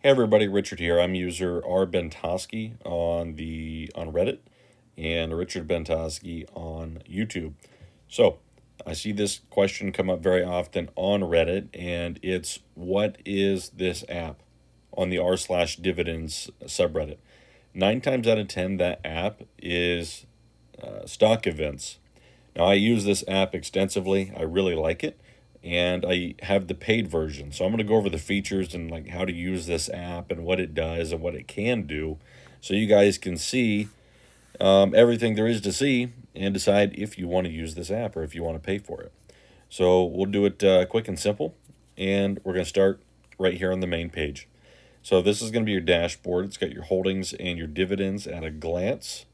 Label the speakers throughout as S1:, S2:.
S1: Hey everybody, Richard here. I'm user R Bentoski on Reddit and Richard Bentoski on YouTube. So I see this question come up very often on Reddit, and it's what is this app on the r/dividends subreddit? 9 times out of 10, that app is stock events. Now, I use this app extensively. I really like it, and I have the paid version. So I'm going to go over the features and like how to use this app and what it does and what it can do, so you guys can see everything there is to see and decide if you want to use this app or if you want to pay for it. So we'll do it quick and simple, and we're going to start right here on the main page. So this is going to be your dashboard. It's got your holdings and your dividends at a glance.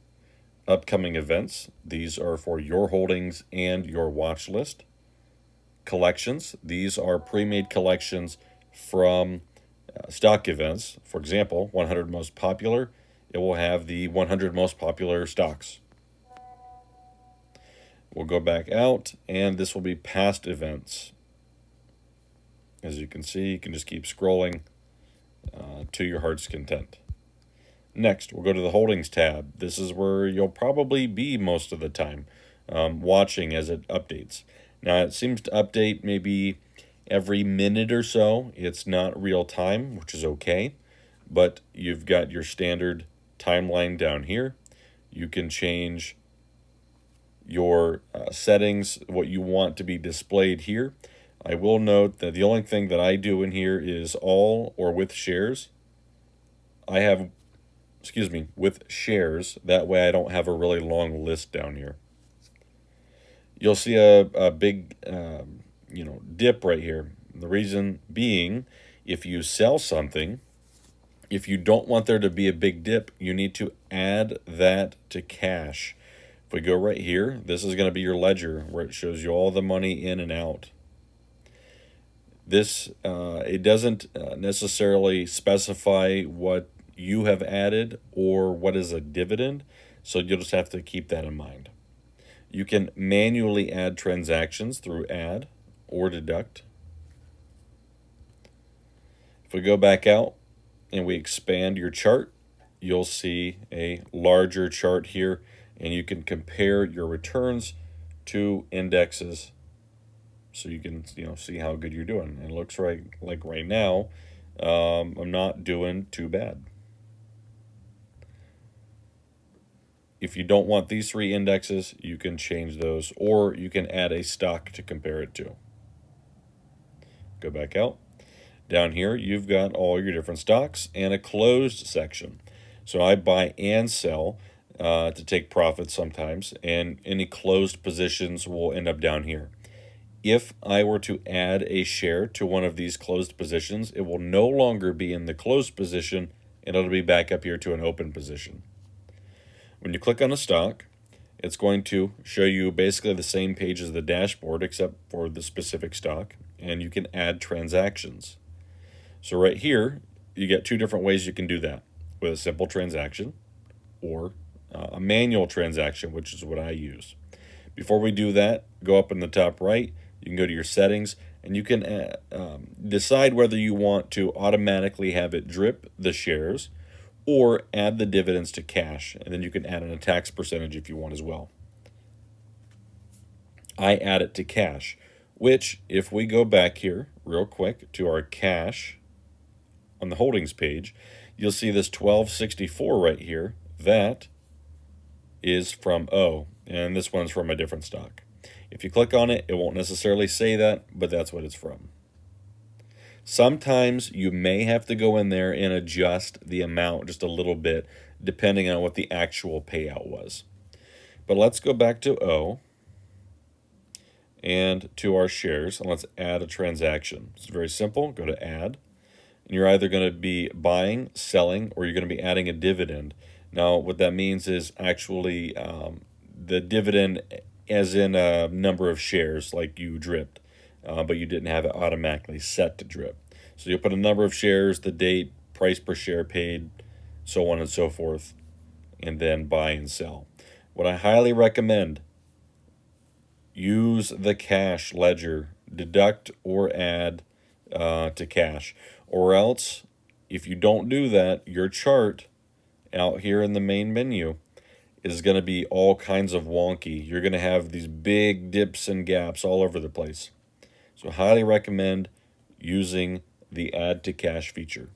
S1: Upcoming events, these are for your holdings and your watch list. Collections, these are pre-made collections from stock events. For example, 100 most popular, it will have the 100 most popular stocks. We'll go back out, and this will be past events. As you can see, you can just keep scrolling to your heart's content. Next, we'll go to the Holdings tab. This is where you'll probably be most of the time, watching as it updates. Now, it seems to update maybe every minute or so. It's not real time, which is okay, but you've got your standard timeline down here. You can change your settings, what you want to be displayed here. I will note that the only thing that I do in here is all or with shares. I have with shares. That way I don't have a really long list down here. You'll see a big, dip right here. The reason being, if you sell something, if you don't want there to be a big dip, you need to add that to cash. If we go right here, this is going to be your ledger where it shows you all the money in and out. This, it doesn't necessarily specify what you have added or what is a dividend, so you'll just have to keep that in mind. You can manually add transactions through add or deduct. If we go back out and we expand your chart, you'll see a larger chart here, and you can compare your returns to indexes, so you can see how good you're doing. It looks like right now I'm not doing too bad. If you don't want these 3 indexes, you can change those, or you can add a stock to compare it to. Go back out. Down here, you've got all your different stocks and a closed section. So I buy and sell to take profits sometimes, and any closed positions will end up down here. If I were to add a share to one of these closed positions, it will no longer be in the closed position, and it'll be back up here to an open position. When you click on a stock, it's going to show you basically the same page as the dashboard except for the specific stock, and you can add transactions. So right here, you get 2 different ways you can do that, with a simple transaction or a manual transaction, which is what I use. Before we do that, go up in the top right, you can go to your settings, and you can decide whether you want to automatically have it drip the shares or add the dividends to cash, and then you can add in a tax percentage if you want as well. I add it to cash, which if we go back here real quick to our cash on the holdings page, you'll see this 1264 right here. That is from O, and this one's from a different stock. If you click on it, it won't necessarily say that, but that's what it's from. Sometimes you may have to go in there and adjust the amount just a little bit, depending on what the actual payout was. But let's go back to O and to our shares, and let's add a transaction. It's very simple. Go to add, and you're either going to be buying, selling, or you're going to be adding a dividend. Now, what that means is actually the dividend as in a number of shares like you dripped. But you didn't have it automatically set to drip. So you'll put a number of shares, the date, price per share paid, so on and so forth, and then buy and sell. What I highly recommend, use the cash ledger, deduct or add to cash, or else if you don't do that, your chart out here in the main menu is going to be all kinds of wonky. You're going to have these big dips and gaps all over the place. So highly recommend using the add to cash feature.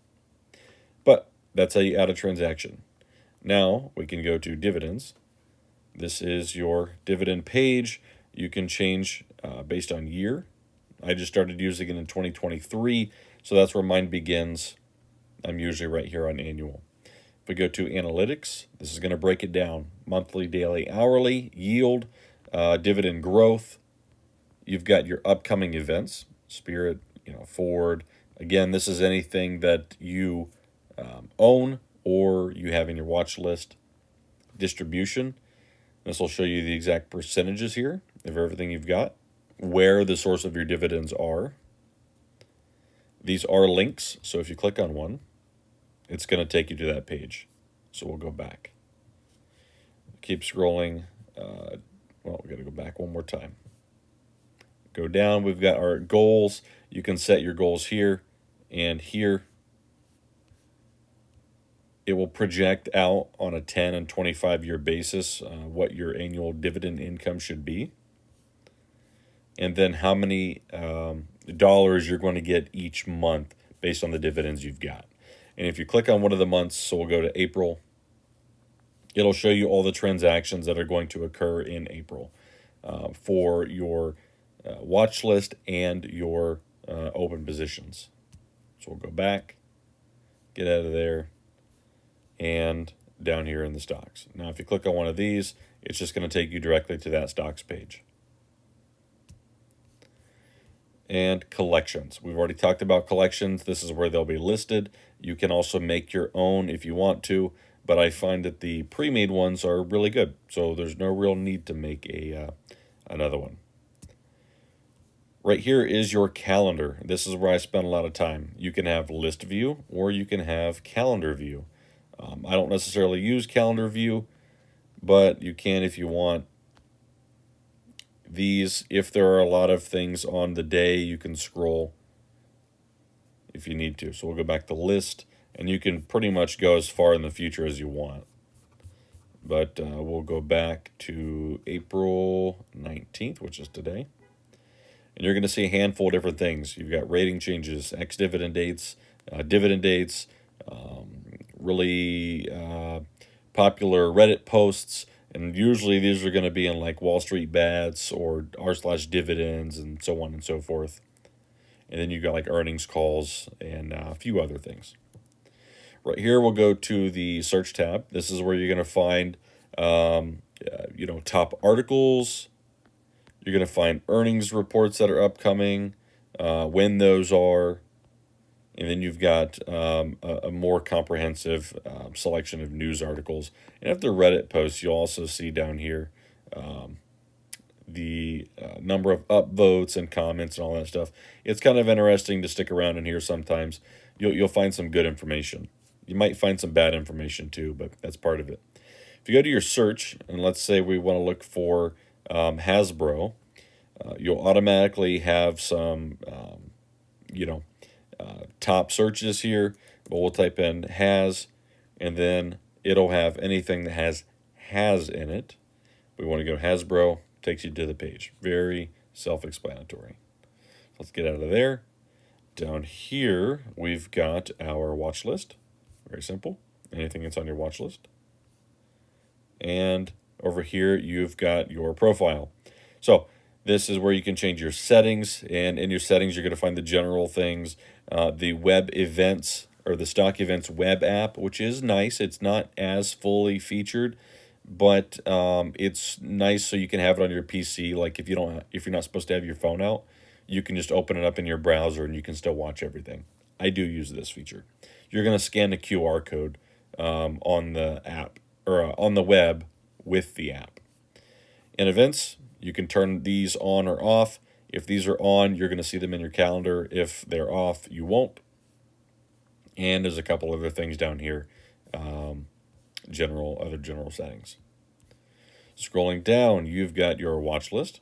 S1: But that's how you add a transaction. Now we can go to dividends. This is your dividend page. You can change based on year. I just started using it in 2023, so that's where mine begins. I'm usually right here on annual. If we go to analytics, this is going to break it down. Monthly, daily, hourly, yield, dividend growth. You've got your upcoming events, Spirit, Ford. Again, this is anything that you own or you have in your watch list. Distribution. This will show you the exact percentages here of everything you've got, where the source of your dividends are. These are links, so if you click on one, it's going to take you to that page. So we'll go back. Keep scrolling. We got to go back one more time. Go down. We've got our goals. You can set your goals here and here. It will project out on a 10 and 25-year basis what your annual dividend income should be. And then how many dollars you're going to get each month based on the dividends you've got. And if you click on one of the months, so we'll go to April, it'll show you all the transactions that are going to occur in April for your watch list and your open positions. So we'll go back, get out of there, and down here in the stocks. Now, if you click on one of these, it's just going to take you directly to that stocks page. And collections. We've already talked about collections. This is where they'll be listed. You can also make your own if you want to, but I find that the pre-made ones are really good. So there's no real need to make another one. Right here is your calendar. This is where I spend a lot of time. You can have list view or you can have calendar view. I don't necessarily use calendar view, but you can if you want. These, if there are a lot of things on the day, you can scroll if you need to. So we'll go back to list, and you can pretty much go as far in the future as you want. But we'll go back to April 19th, which is today. And you're going to see a handful of different things. You've got rating changes, ex-dividend dates, dividend dates, really popular Reddit posts. And usually these are going to be in like Wall Street Bets or r/dividends and so on and so forth. And then you've got like earnings calls and a few other things. Right here, we'll go to the search tab. This is where you're going to find, top articles. You're going to find earnings reports that are upcoming, when those are. And then you've got a more comprehensive selection of news articles. And if they're Reddit posts, you'll also see down here the number of upvotes and comments and all that stuff. It's kind of interesting to stick around in here sometimes. You'll find some good information. You might find some bad information too, but that's part of it. If you go to your search, and let's say we want to look for Hasbro, you'll automatically have some, top searches here, but we'll type in has, and then it'll have anything that has in it. We want to go Hasbro, takes you to the page. Very self-explanatory. Let's get out of there. Down here, we've got our watch list. Very simple. Anything that's on your watch list. And over here, you've got your profile. So this is where you can change your settings, and in your settings, you're going to find the general things, the web events or the stock events web app, which is nice. It's not as fully featured, but it's nice so you can have it on your PC. Like if you're not supposed to have your phone out, you can just open it up in your browser and you can still watch everything. I do use this feature. You're going to scan the QR code on the app or on the web with the app. In events, you can turn these on or off. If these are on, you're going to see them in your calendar. If they're off, you won't. And there's a couple other things down here, other general settings. Scrolling down, you've got your watch list.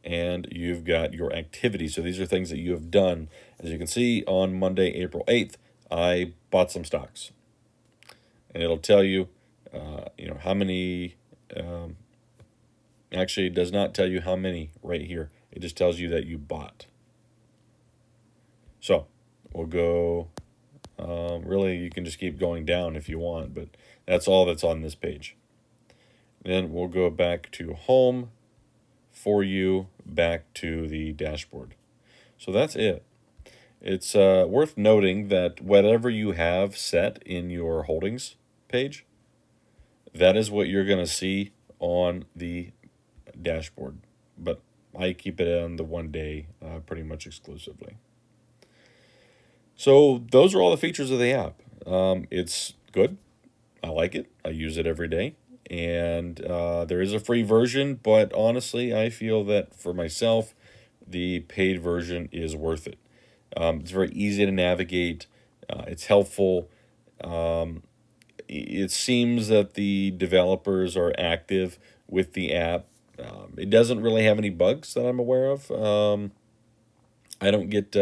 S1: and you've got your activity. So these are things that you have done. As you can see, on Monday, April 8th, I bought some stocks. And it'll tell you, how many. Actually, it does not tell you how many right here. It just tells you that you bought. So we'll go. Really, you can just keep going down if you want, but that's all that's on this page. Then we'll go back to home, for you, back to the dashboard. So that's it. It's worth noting that whatever you have set in your holdings page, that is what you're going to see on the dashboard. But I keep it on the 1 day pretty much exclusively. So those are all the features of the app. It's good. I like it. I use it every day. And there is a free version, but honestly, I feel that for myself, the paid version is worth it. It's very easy to navigate. It's helpful. It seems that the developers are active with the app. It doesn't really have any bugs that I'm aware of. I don't get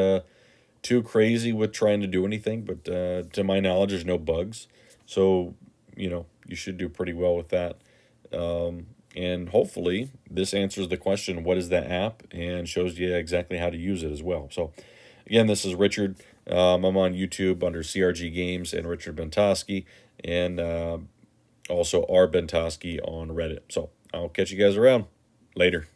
S1: too crazy with trying to do anything, but to my knowledge, there's no bugs. So, you should do pretty well with that. And hopefully this answers the question, what is that app, and shows you exactly how to use it as well. So again, this is Richard. I'm on YouTube under CRG Games and Richard Bentosky, and also R. Bentosky on Reddit. So I'll catch you guys around. Later.